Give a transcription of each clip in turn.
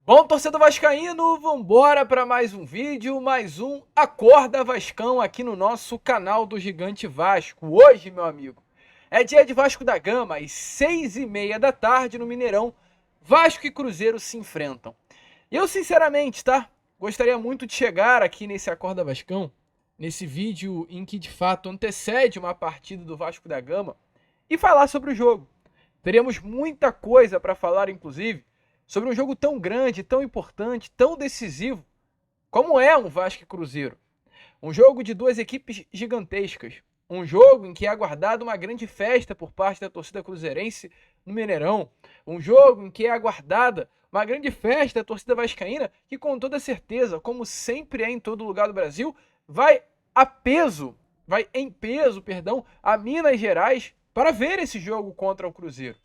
Bom, torcedor vascaíno, vambora para mais um vídeo, mais um Acorda Vascão aqui no nosso canal do Gigante Vasco. Hoje, meu amigo, é dia de Vasco da Gama, às 6h30 da tarde no Mineirão, Vasco e Cruzeiro se enfrentam. E eu, sinceramente, gostaria muito de chegar aqui nesse Acorda Vascão, nesse vídeo em que, de fato, antecede uma partida do Vasco da Gama, e falar sobre o jogo. Teremos muita coisa para falar, inclusive, sobre um jogo tão grande, tão importante, tão decisivo, como é um Vasco e Cruzeiro. Um jogo de duas equipes gigantescas. Um jogo em que é aguardada uma grande festa por parte da torcida cruzeirense no Mineirão. Um jogo em que é aguardada uma grande festa da torcida vascaína, que com toda certeza, como sempre é em todo lugar do Brasil, vai em peso, a Minas Gerais para ver esse jogo contra o Cruzeiro.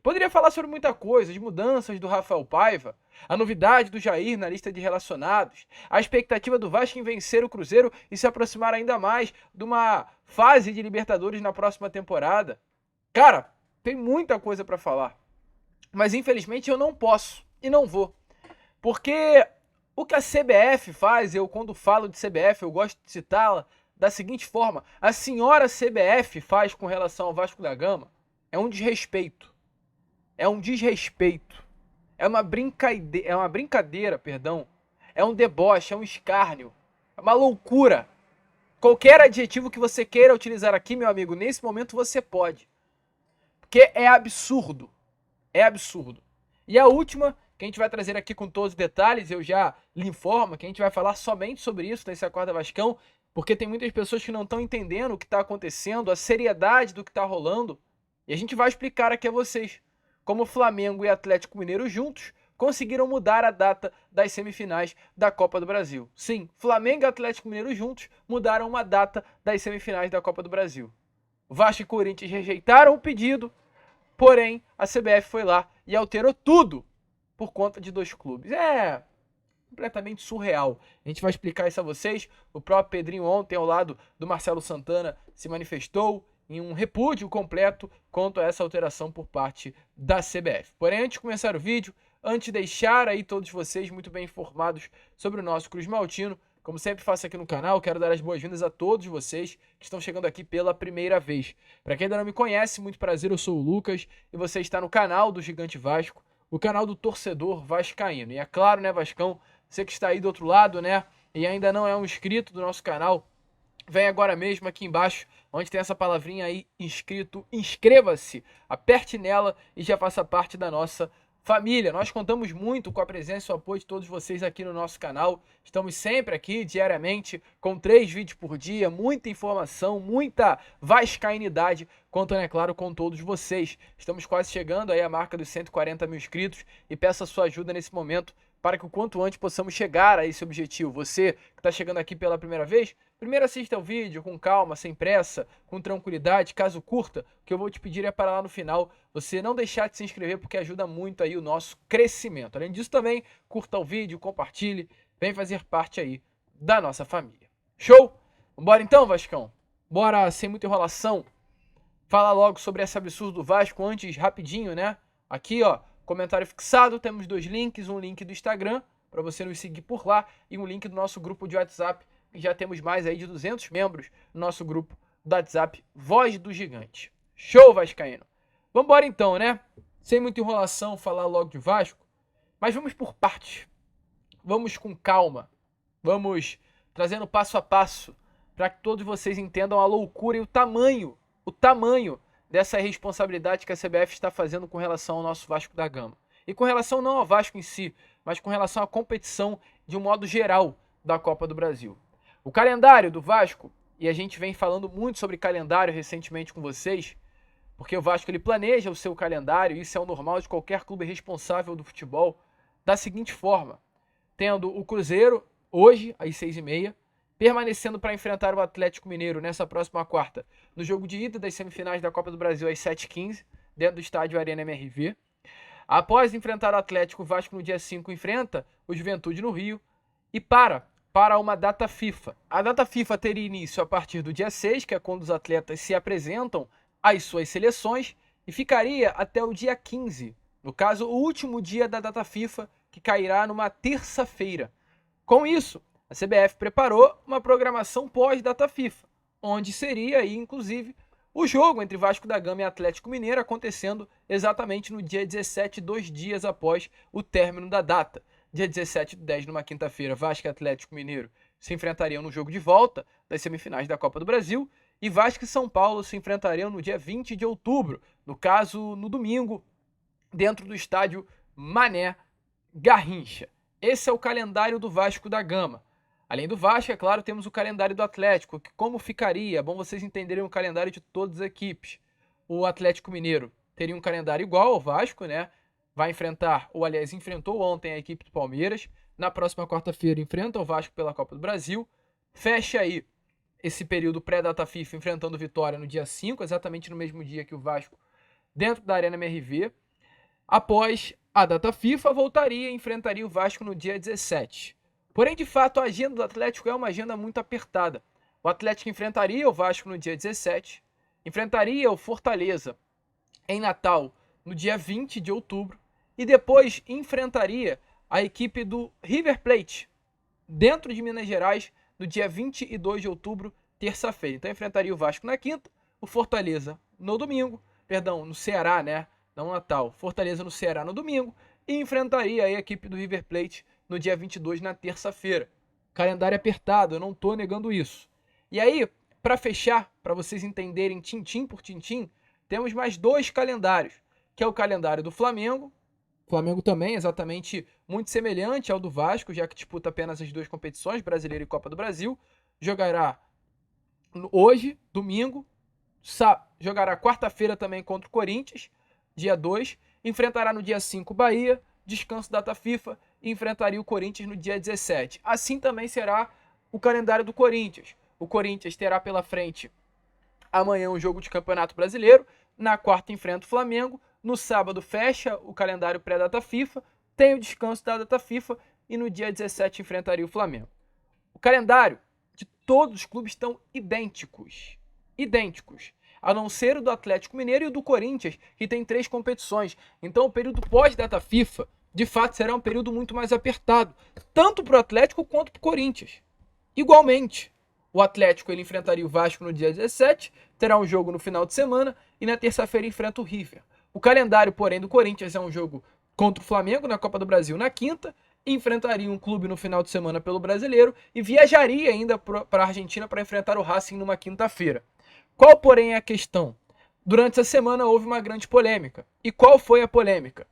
Poderia falar sobre muita coisa, as mudanças do Rafael Paiva, a novidade do Jair na lista de relacionados, a expectativa do Vasco em vencer o Cruzeiro e se aproximar ainda mais de uma fase de Libertadores na próxima temporada. Cara, tem muita coisa para falar, mas infelizmente eu não posso e não vou, porque o que a CBF faz, quando falo de CBF, eu gosto de citá-la da seguinte forma: a senhora CBF faz com relação ao Vasco da Gama é um desrespeito. É um desrespeito, é uma brincadeira, é um deboche, é um escárnio, é uma loucura. Qualquer adjetivo que você queira utilizar aqui, meu amigo, nesse momento você pode. Porque é absurdo, é absurdo. E a última, que a gente vai trazer aqui com todos os detalhes, eu já lhe informo que a gente vai falar somente sobre isso nesse Acorda Vascão, porque tem muitas pessoas que não estão entendendo o que está acontecendo, a seriedade do que está rolando, e a gente vai explicar aqui a vocês como Flamengo e Atlético Mineiro juntos conseguiram mudar a data das semifinais da Copa do Brasil. Sim, Flamengo e Atlético Mineiro juntos mudaram uma data das semifinais da Copa do Brasil. Vasco e Corinthians rejeitaram o pedido, porém a CBF foi lá e alterou tudo por conta de dois clubes. É completamente surreal. A gente vai explicar isso a vocês. O próprio Pedrinho ontem, ao lado do Marcelo Santana, se manifestou em um repúdio completo quanto a essa alteração por parte da CBF. Porém, antes de começar o vídeo, antes de deixar aí todos vocês muito bem informados sobre o nosso Cruz Maltino, como sempre faço aqui no canal, quero dar as boas-vindas a todos vocês que estão chegando aqui pela primeira vez. Para quem ainda não me conhece, muito prazer, eu sou o Lucas e você está no canal do Gigante Vasco, o canal do torcedor vascaíno. E é claro, né, Vascão, você que está aí do outro lado, né, e ainda não é um inscrito do nosso canal, vem agora mesmo aqui embaixo, onde tem essa palavrinha aí, inscrito, inscreva-se, aperte nela e já faça parte da nossa família. Nós contamos muito com a presença e o apoio de todos vocês aqui no nosso canal. Estamos sempre aqui, diariamente, com 3 vídeos por dia, muita informação, muita vascainidade, contando, é claro, com todos vocês. Estamos quase chegando aí à marca dos 140 mil inscritos e peço a sua ajuda nesse momento para que o quanto antes possamos chegar a esse objetivo. Você que está chegando aqui pela primeira vez, primeiro assista ao vídeo com calma, sem pressa, com tranquilidade. Caso curta, o que eu vou te pedir é para lá no final você não deixar de se inscrever, porque ajuda muito aí o nosso crescimento. Além disso também, curta o vídeo, compartilhe, vem fazer parte aí da nossa família. Show? Bora então, Vascão? Bora sem muita enrolação falar logo sobre esse absurdo do Vasco. Antes, rapidinho, né? Aqui, ó, comentário fixado, temos 2 links, um link do Instagram, para você nos seguir por lá, e um link do nosso grupo de WhatsApp, que já temos mais aí de 200 membros no nosso grupo do WhatsApp, Voz do Gigante. Show, vascaíno! Vambora então, né? Sem muita enrolação, falar logo de Vasco, mas vamos por partes. Vamos com calma, vamos trazendo passo a passo, para que todos vocês entendam a loucura e o tamanho dessa responsabilidade que a CBF está fazendo com relação ao nosso Vasco da Gama. E com relação não ao Vasco em si, mas com relação à competição de um modo geral da Copa do Brasil. O calendário do Vasco, e a gente vem falando muito sobre calendário recentemente com vocês, porque o Vasco ele planeja o seu calendário, e isso é o normal de qualquer clube responsável do futebol, da seguinte forma: tendo o Cruzeiro hoje às 6h30, permanecendo para enfrentar o Atlético Mineiro nessa próxima quarta, no jogo de ida das semifinais da Copa do Brasil às 7h15, dentro do estádio Arena MRV. Após enfrentar o Atlético, o Vasco no dia 5 enfrenta o Juventude no Rio e para uma data FIFA. A data FIFA teria início a partir do dia 6, que é quando os atletas se apresentam às suas seleções, e ficaria até o dia 15, no caso, o último dia da data FIFA, que cairá numa terça-feira. Com isso, a CBF preparou uma programação pós-data FIFA, onde seria aí, inclusive, o jogo entre Vasco da Gama e Atlético Mineiro acontecendo exatamente no dia 17, 2 dias após o término da data. Dia 17/10, numa quinta-feira, Vasco e Atlético Mineiro se enfrentariam no jogo de volta das semifinais da Copa do Brasil e Vasco e São Paulo se enfrentariam no dia 20 de outubro, no caso, no domingo, dentro do estádio Mané Garrincha. Esse é o calendário do Vasco da Gama. Além do Vasco, é claro, temos o calendário do Atlético, que como ficaria? É bom vocês entenderem o calendário de todas as equipes. O Atlético Mineiro teria um calendário igual ao Vasco, né? Vai enfrentar, ou aliás, enfrentou ontem a equipe do Palmeiras. Na próxima quarta-feira enfrenta o Vasco pela Copa do Brasil. Fecha aí esse período pré-data FIFA enfrentando o Vitória no dia 5, exatamente no mesmo dia que o Vasco, dentro da Arena MRV. Após a data FIFA, voltaria e enfrentaria o Vasco no dia 17. Porém, de fato, a agenda do Atlético é uma agenda muito apertada. O Atlético enfrentaria o Vasco no dia 17, enfrentaria o Fortaleza em Natal no dia 20 de outubro e depois enfrentaria a equipe do River Plate dentro de Minas Gerais no dia 22 de outubro, terça-feira. Então enfrentaria o Vasco na quinta, o Fortaleza no domingo, no Ceará, né? Não Natal, Fortaleza no Ceará no domingo e enfrentaria a equipe do River Plate no dia 22, na terça-feira. Calendário apertado, eu não estou negando isso. E aí, para fechar, para vocês entenderem tintim por tintim, temos mais 2 calendários, que é o calendário do Flamengo. O Flamengo também exatamente muito semelhante ao do Vasco, já que disputa apenas as 2 competições, Brasileiro e Copa do Brasil. Jogará hoje, domingo, jogará quarta-feira também contra o Corinthians, dia 2, enfrentará no dia 5 Bahia, descanso data FIFA, e enfrentaria o Corinthians no dia 17. Assim também será o calendário do Corinthians. O Corinthians terá pela frente amanhã um jogo de Campeonato Brasileiro, na quarta enfrenta o Flamengo, no sábado fecha o calendário pré-data FIFA, tem o descanso da data FIFA e no dia 17 enfrentaria o Flamengo. O calendário de todos os clubes estão idênticos. Idênticos. A não ser o do Atlético Mineiro e o do Corinthians, que tem 3 competições. Então o período pós-data FIFA, de fato, será um período muito mais apertado, tanto para o Atlético quanto para o Corinthians. Igualmente, o Atlético ele enfrentaria o Vasco no dia 17, terá um jogo no final de semana e na terça-feira enfrenta o River. O calendário, porém, do Corinthians é um jogo contra o Flamengo na Copa do Brasil na quinta, enfrentaria um clube no final de semana pelo Brasileiro e viajaria ainda para a Argentina para enfrentar o Racing numa quinta-feira. Qual, porém, é a questão? Durante essa semana houve uma grande polêmica. E qual foi a polêmica?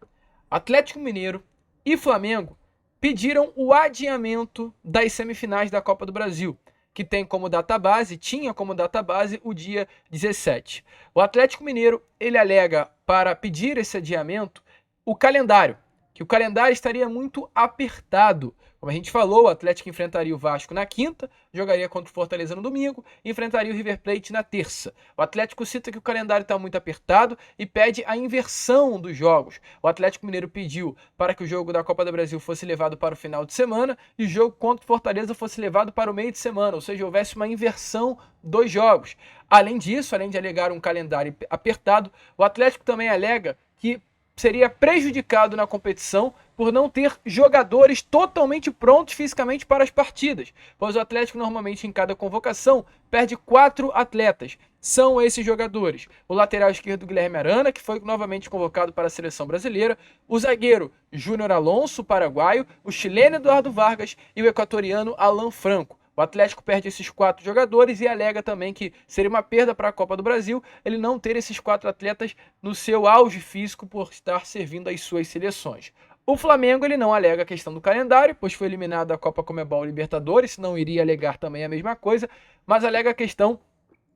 Atlético Mineiro e Flamengo pediram o adiamento das semifinais da Copa do Brasil, que tinha como database o dia 17. O Atlético Mineiro ele alega para pedir esse adiamento o calendário, que o calendário estaria muito apertado. Como a gente falou, o Atlético enfrentaria o Vasco na quinta, jogaria contra o Fortaleza no domingo e enfrentaria o River Plate na terça. O Atlético cita que o calendário está muito apertado e pede a inversão dos jogos. O Atlético Mineiro pediu para que o jogo da Copa do Brasil fosse levado para o final de semana e o jogo contra o Fortaleza fosse levado para o meio de semana, ou seja, houvesse uma inversão dos jogos. Além disso, além de alegar um calendário apertado, o Atlético também alega que seria prejudicado na competição por não ter jogadores totalmente prontos fisicamente para as partidas, pois o Atlético normalmente em cada convocação perde 4 atletas. São esses jogadores: o lateral esquerdo Guilherme Arana, que foi novamente convocado para a seleção brasileira, o zagueiro Júnior Alonso, paraguaio, o chileno Eduardo Vargas e o equatoriano Alan Franco. O Atlético perde esses 4 jogadores e alega também que seria uma perda para a Copa do Brasil ele não ter esses 4 atletas no seu auge físico por estar servindo às suas seleções. O Flamengo ele não alega a questão do calendário, pois foi eliminado da Copa Conmebol Libertadores, senão iria alegar também a mesma coisa, mas alega a questão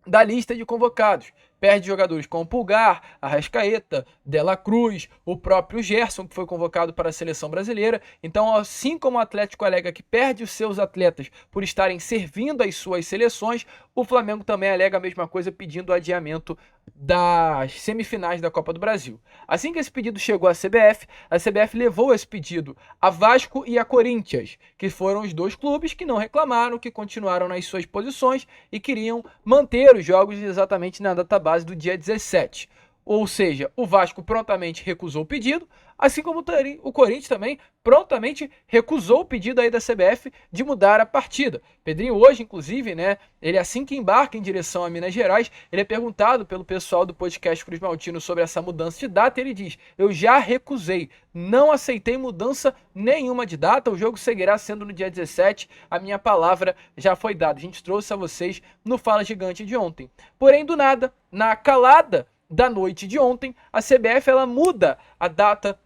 da lista de convocados. Perde jogadores como Pulgar, Arrascaeta, Dela Cruz, o próprio Gerson, que foi convocado para a seleção brasileira. Então, assim como o Atlético alega que perde os seus atletas por estarem servindo às suas seleções, o Flamengo também alega a mesma coisa, pedindo o adiamento das semifinais da Copa do Brasil. Assim que esse pedido chegou à CBF levou esse pedido a Vasco e a Corinthians, que foram os 2 clubes que não reclamaram, que continuaram nas suas posições e queriam manter os jogos exatamente na database do dia 17. Ou seja, o Vasco prontamente recusou o pedido, Assim como o Corinthians também prontamente recusou o pedido aí da CBF de mudar a partida. Pedrinho hoje, inclusive, né, ele assim que embarca em direção a Minas Gerais, ele é perguntado pelo pessoal do podcast Cruz Maltino sobre essa mudança de data e ele diz: eu já recusei, não aceitei mudança nenhuma de data, o jogo seguirá sendo no dia 17, a minha palavra já foi dada. A gente trouxe a vocês no Fala Gigante de ontem. Porém, do nada, na calada da noite de ontem, a CBF ela muda a data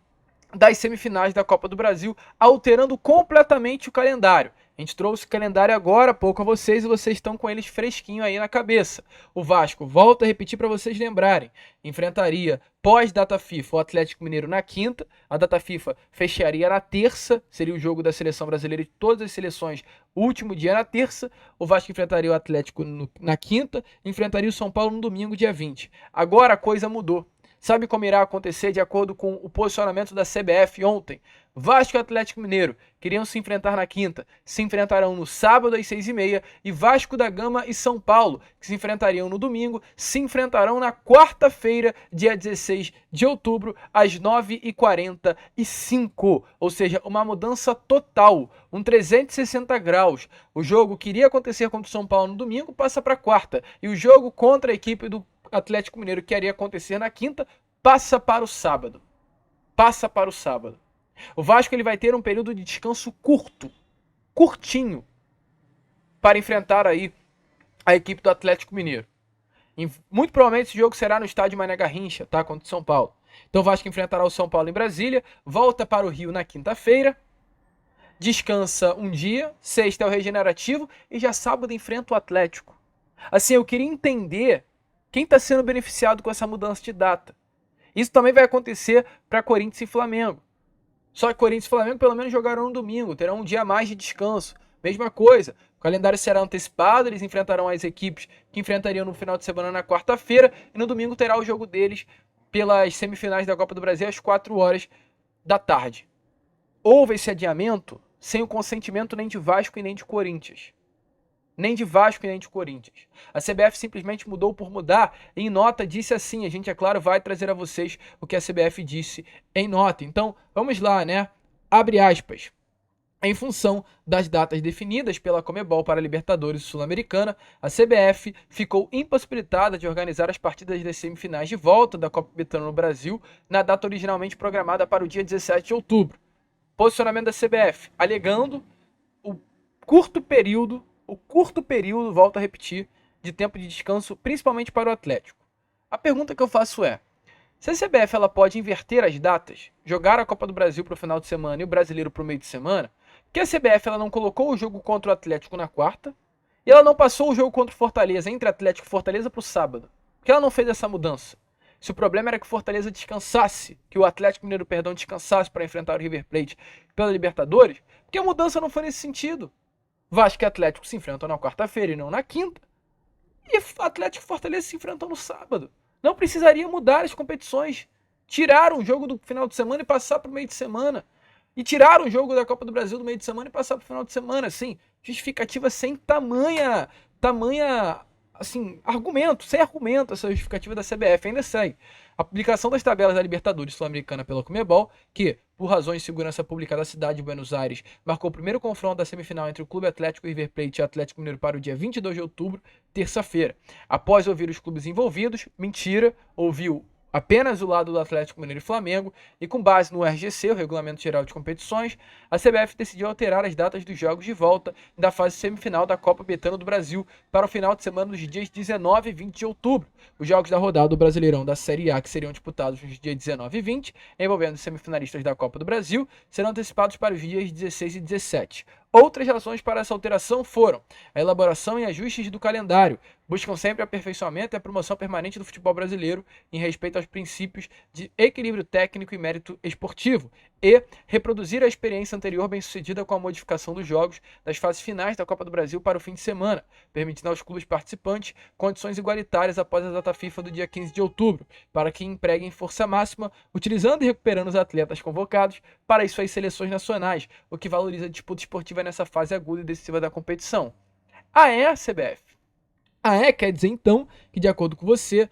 das semifinais da Copa do Brasil, alterando completamente o calendário. A gente trouxe o calendário agora há pouco a vocês e vocês estão com eles fresquinho aí na cabeça. O Vasco, volta a repetir para vocês lembrarem, enfrentaria pós-data FIFA o Atlético Mineiro na quinta, a data FIFA fecharia na terça, seria o jogo da seleção brasileira e de todas as seleções, o último dia na terça, o Vasco enfrentaria o Atlético na quinta, enfrentaria o São Paulo no domingo, dia 20. Agora a coisa mudou. Sabe como irá acontecer de acordo com o posicionamento da CBF ontem? Vasco e Atlético Mineiro queriam se enfrentar na quinta, se enfrentarão no sábado às 6h30 e Vasco da Gama e São Paulo, que se enfrentariam no domingo, se enfrentarão na quarta-feira, dia 16 de outubro, às 9h45. Ou seja, uma mudança total, um 360 graus. O jogo que iria acontecer contra o São Paulo no domingo passa para quarta e o jogo contra a equipe do Atlético Mineiro que iria acontecer na quinta passa para o sábado. Passa para o sábado. O Vasco ele vai ter um período de descanso curtinho, para enfrentar aí a equipe do Atlético Mineiro. E muito provavelmente esse jogo será no estádio Mané Garrincha, tá? Contra o São Paulo. Então o Vasco enfrentará o São Paulo em Brasília, volta para o Rio na quinta-feira, descansa um dia, sexta é o regenerativo e já sábado enfrenta o Atlético. Assim, eu queria entender quem está sendo beneficiado com essa mudança de data. Isso também vai acontecer para Corinthians e Flamengo. Só que Corinthians e Flamengo pelo menos jogarão no domingo, terão um dia a mais de descanso. Mesma coisa, o calendário será antecipado, eles enfrentarão as equipes que enfrentariam no final de semana na quarta-feira e no domingo terá o jogo deles pelas semifinais da Copa do Brasil às 4h da tarde. Houve esse adiamento sem o consentimento nem de Vasco e nem de Corinthians. Nem de Vasco e nem de Corinthians. A CBF simplesmente mudou por mudar e em nota disse assim, a gente é claro vai trazer a vocês o que a CBF disse em nota. Então, vamos lá, né? Abre aspas. Em função das datas definidas pela Conmebol para a Libertadores e Sul-Americana, a CBF ficou impossibilitada de organizar as partidas das semifinais de volta da Copa Betano no Brasil na data originalmente programada para o dia 17 de outubro. Posicionamento da CBF, alegando o curto período, volto a repetir, de tempo de descanso, principalmente para o Atlético. A pergunta que eu faço é, se a CBF ela pode inverter as datas, jogar a Copa do Brasil para o final de semana e o Brasileiro para o meio de semana, que a CBF ela não colocou o jogo contra o Atlético na quarta e ela não passou o jogo contra o Fortaleza, entre Atlético e Fortaleza, para o sábado? Por que ela não fez essa mudança? Se o problema era que o Fortaleza descansasse, que o Atlético Mineiro, descansasse para enfrentar o River Plate pela Libertadores, porque a mudança não foi nesse sentido. Vasco e Atlético se enfrentam na quarta-feira e não na quinta. E Atlético e Fortaleza se enfrentam no sábado. Não precisaria mudar as competições. Tiraram o jogo do final de semana e passar para o meio de semana. E tiraram o jogo da Copa do Brasil do meio de semana e passar para o final de semana. Assim, justificativa sem tamanha, assim, sem argumento essa justificativa da CBF. Ainda segue. A publicação das tabelas da Libertadores Sul-Americana pela Conmebol, que, por razões de segurança pública da cidade de Buenos Aires, marcou o primeiro confronto da semifinal entre o Clube Atlético River Plate e Atlético Mineiro para o dia 22 de outubro, terça-feira. Após ouvir os clubes envolvidos, mentira, ouviu apenas o lado do Atlético Mineiro e Flamengo, e com base no RGC, o Regulamento Geral de Competições, a CBF decidiu alterar as datas dos jogos de volta da fase semifinal da Copa Betano do Brasil para o final de semana dos dias 19 e 20 de outubro. Os jogos da rodada do Brasileirão da Série A, que seriam disputados nos dias 19 e 20, envolvendo os semifinalistas da Copa do Brasil, serão antecipados para os dias 16 e 17. Outras razões para essa alteração foram a elaboração e ajustes do calendário, buscam sempre aperfeiçoamento e a promoção permanente do futebol brasileiro em respeito aos princípios de equilíbrio técnico e mérito esportivo, e reproduzir a experiência anterior bem-sucedida com a modificação dos jogos das fases finais da Copa do Brasil para o fim de semana, permitindo aos clubes participantes condições igualitárias após a data FIFA do dia 15 de outubro, para que empreguem força máxima, utilizando e recuperando os atletas convocados para as suas seleções nacionais, o que valoriza a disputa esportiva nessa fase aguda e decisiva da competição. A CBF. Quer dizer então que, de acordo com você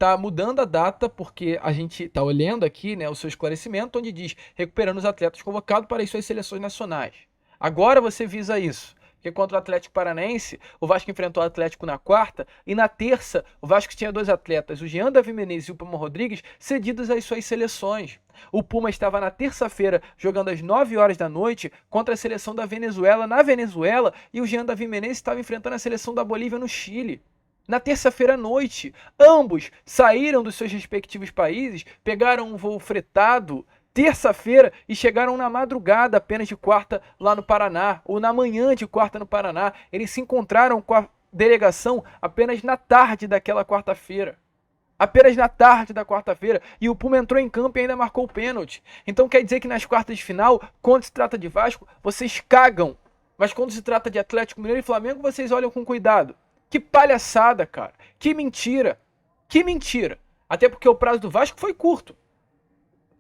está mudando a data, porque a gente está olhando aqui, né, o seu esclarecimento, onde diz recuperando os atletas convocados para as suas seleções nacionais. Agora você visa isso. Porque contra o Atlético Paranaense, o Vasco enfrentou o Atlético na quarta, e na terça, o Vasco tinha 2 atletas, o Jean Davi Menezes e o Puma Rodrigues, cedidos às suas seleções. O Puma estava na terça-feira, jogando às 9 horas da noite, contra a seleção da Venezuela na Venezuela, e o Jean Davi Menezes estava enfrentando a seleção da Bolívia no Chile. Na terça-feira à noite, ambos saíram dos seus respectivos países, pegaram um voo fretado, terça-feira, e chegaram na madrugada apenas de quarta lá no Paraná, ou na manhã de quarta no Paraná. Eles se encontraram com a delegação apenas na tarde daquela quarta-feira. Apenas na tarde da quarta-feira, e o Puma entrou em campo e ainda marcou o pênalti. Então quer dizer que nas quartas de final, quando se trata de Vasco, vocês cagam. Mas quando se trata de Atlético Mineiro e Flamengo, vocês olham com cuidado. Que palhaçada, cara. Que mentira. Que mentira. Até porque o prazo do Vasco foi curto.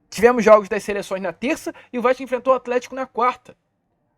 Tivemos jogos das seleções na terça e o Vasco enfrentou o Atlético na quarta.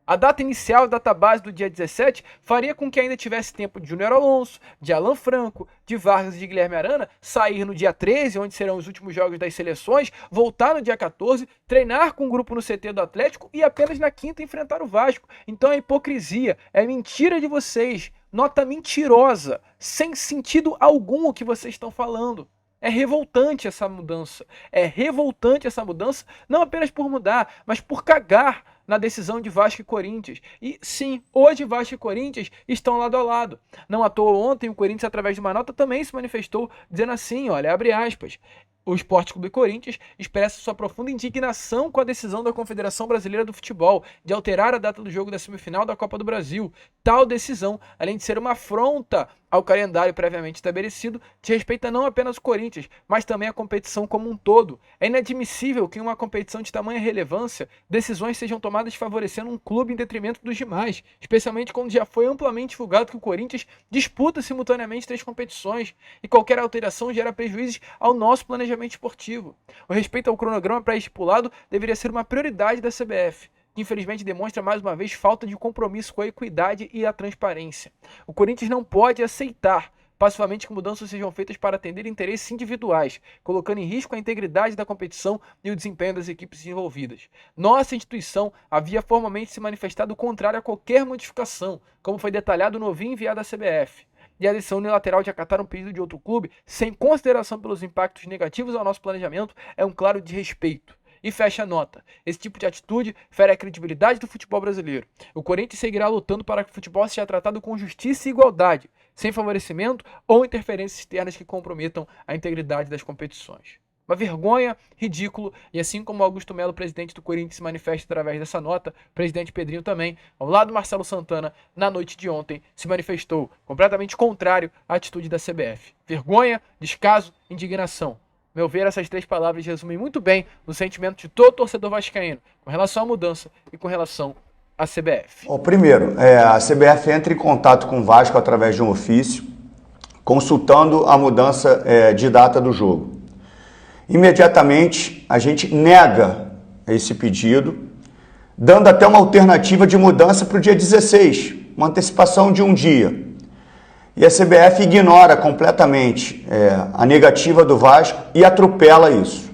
A data inicial, a data base do dia 17, faria com que ainda tivesse tempo de Júnior Alonso, de Alan Franco, de Vargas e de Guilherme Arana sair no dia 13, onde serão os últimos jogos das seleções, voltar no dia 14, treinar com o grupo no CT do Atlético e apenas na quinta enfrentar o Vasco. Então é hipocrisia, é mentira de vocês, nota mentirosa, sem sentido algum o que vocês estão falando. É revoltante essa mudança. É revoltante essa mudança, não apenas por mudar, mas por cagar na decisão de Vasco e Corinthians. E sim, hoje Vasco e Corinthians estão lado a lado. Não à toa ontem o Corinthians, através de uma nota, também se manifestou dizendo assim, olha, abre aspas, o Sport Clube Corinthians expressa sua profunda indignação com a decisão da Confederação Brasileira do Futebol de alterar a data do jogo da semifinal da Copa do Brasil. Tal decisão, além de ser uma afronta ao calendário previamente estabelecido, desrespeita não apenas o Corinthians, mas também a competição como um todo. É inadmissível que em uma competição de tamanha relevância, decisões sejam tomadas favorecendo um clube em detrimento dos demais, especialmente quando já foi amplamente divulgado que o Corinthians disputa simultaneamente 3 competições, e qualquer alteração gera prejuízos ao nosso planejamento esportivo. O respeito ao cronograma pré-estipulado deveria ser uma prioridade da CBF, que infelizmente demonstra mais uma vez falta de compromisso com a equidade e a transparência. O Corinthians não pode aceitar passivamente que mudanças sejam feitas para atender interesses individuais, colocando em risco a integridade da competição e o desempenho das equipes envolvidas. Nossa instituição havia formalmente se manifestado contrária a qualquer modificação, como foi detalhado no envio enviado à CBF. E a decisão unilateral de acatar um pedido de outro clube, sem consideração pelos impactos negativos ao nosso planejamento, é um claro desrespeito. E fecha a nota. Esse tipo de atitude fere a credibilidade do futebol brasileiro. O Corinthians seguirá lutando para que o futebol seja tratado com justiça e igualdade, sem favorecimento ou interferências externas que comprometam a integridade das competições. Uma vergonha, ridículo, e assim como Augusto Melo, presidente do Corinthians, se manifesta através dessa nota, o presidente Pedrinho também, ao lado do Marcelo Santana, na noite de ontem, se manifestou completamente contrário à atitude da CBF. Vergonha, descaso, indignação. Meu ver, essas 3 palavras resumem muito bem o sentimento de todo torcedor vascaíno com relação à mudança e com relação à CBF. Bom, primeiro, a CBF entra em contato com o Vasco através de um ofício, consultando a mudança de data do jogo. Imediatamente, a gente nega esse pedido, dando até uma alternativa de mudança para o dia 16, uma antecipação de um dia. E a CBF ignora completamente a negativa do Vasco e atropela isso.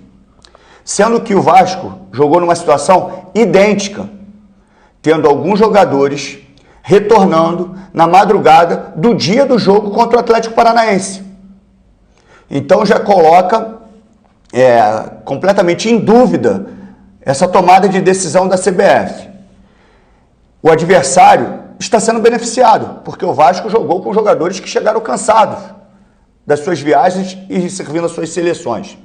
Sendo que o Vasco jogou numa situação idêntica, tendo alguns jogadores retornando na madrugada do dia do jogo contra o Atlético Paranaense. Então já coloca completamente em dúvida essa tomada de decisão da CBF. O adversário está sendo beneficiado, porque o Vasco jogou com jogadores que chegaram cansados das suas viagens e servindo as suas seleções.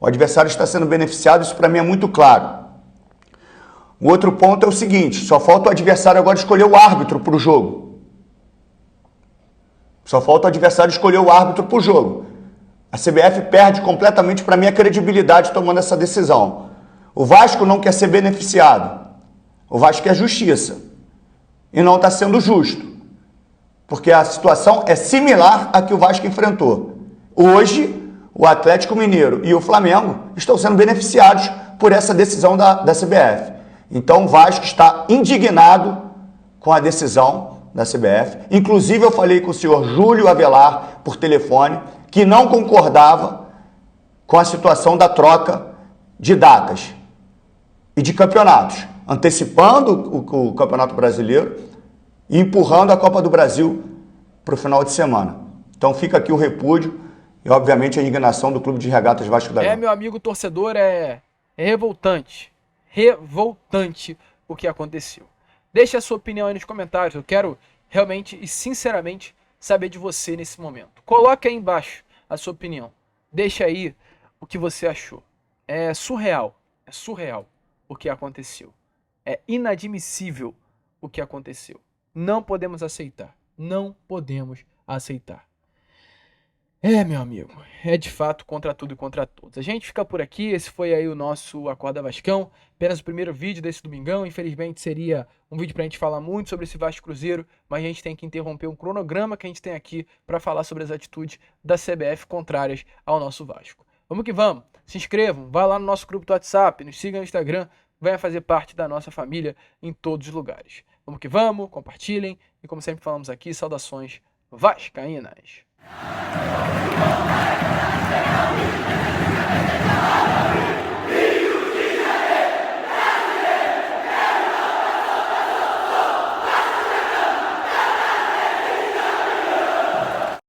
O adversário está sendo beneficiado, isso para mim é muito claro. O outro ponto é o seguinte, só falta o adversário agora escolher o árbitro para o jogo. Só falta o adversário escolher o árbitro para o jogo. A CBF perde completamente, para mim, a credibilidade tomando essa decisão. O Vasco não quer ser beneficiado. O Vasco quer justiça. E não está sendo justo. Porque a situação é similar à que o Vasco enfrentou. Hoje, o Atlético Mineiro e o Flamengo estão sendo beneficiados por essa decisão da CBF. Então, o Vasco está indignado com a decisão da CBF. Inclusive, eu falei com o senhor Júlio Avelar por telefone, que não concordava com a situação da troca de datas e de campeonatos, antecipando o Campeonato Brasileiro e empurrando a Copa do Brasil para o final de semana. Então fica aqui o repúdio e, obviamente, a indignação do Clube de Regatas Vasco da Gama. Meu amigo torcedor, é revoltante. Revoltante o que aconteceu. Deixe a sua opinião aí nos comentários. Eu quero realmente e sinceramente saber de você nesse momento. Coloque aí embaixo a sua opinião. Deixa aí o que você achou. É surreal o que aconteceu. É inadmissível o que aconteceu. Não podemos aceitar. Não podemos aceitar. Meu amigo, é de fato contra tudo e contra todos. A gente fica por aqui, esse foi aí o nosso Acorda Vascão, apenas o primeiro vídeo desse domingão. Infelizmente seria um vídeo pra gente falar muito sobre esse Vasco Cruzeiro, mas a gente tem que interromper um cronograma que a gente tem aqui para falar sobre as atitudes da CBF contrárias ao nosso Vasco. Vamos que vamos, se inscrevam, vá lá no nosso grupo do WhatsApp, nos sigam no Instagram, venha fazer parte da nossa família em todos os lugares. Vamos que vamos, compartilhem e, como sempre falamos aqui, saudações vascaínas.